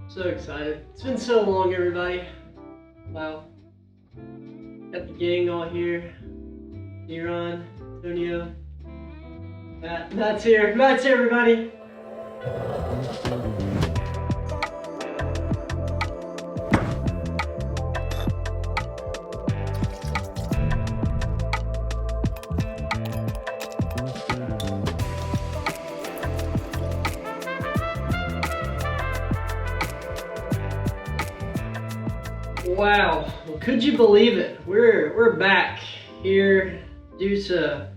So excited. It's been so long, everybody. Wow. Got the gang all here. Iran, Antonio, Matt. Matt's here. Matt's here, everybody. Wow, well, could you believe it? We're back here due to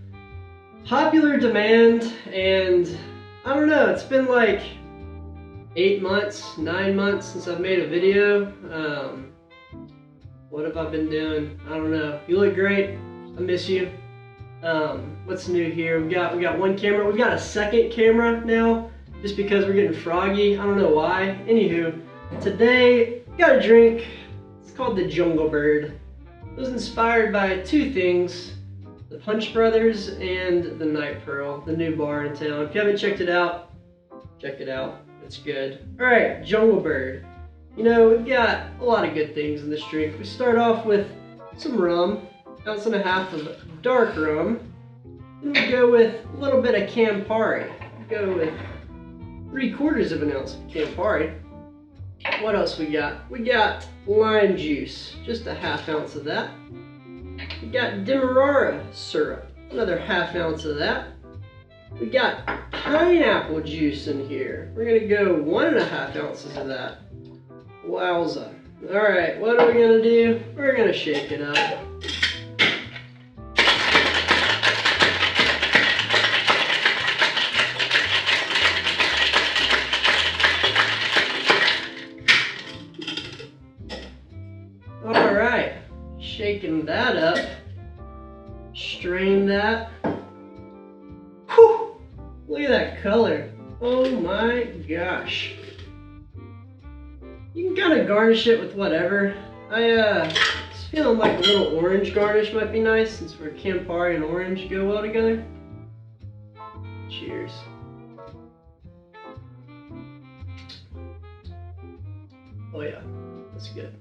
popular demand, and I don't know, it's been like 8 months, 9 months since I've made a video. What have I been doing? I don't know. You look great. I miss you. What's new here? We got one camera. We've got a second camera now, just because we're getting froggy. I don't know why. Anywho, today we got a drink. It's called the Jungle Bird. It was inspired by two things: the Punch Brothers and the Night Pearl, the new bar in town. If you haven't checked it out, check it out. It's good. All right, Jungle Bird. You know, we've got a lot of good things in this drink. We start off with some rum, 1.5 ounces of Dark Rum. Then we go with a little bit of Campari. We go with 3/4 ounce of Campari. What else we got? We got lime juice, just 1/2 ounce of that. We got Demerara Syrup, another 1/2 ounce of that. We got pineapple juice in here. We're gonna go 1.5 ounces of that. Wowza. All right, what are we gonna do? We're gonna shake it up. All right, shaking that up. Strain that. Whew, look at that color. Oh my gosh. You can kind of garnish it with whatever. I was feeling like a little orange garnish might be nice, since we're Campari and orange go well together. Cheers. Oh yeah, that's good.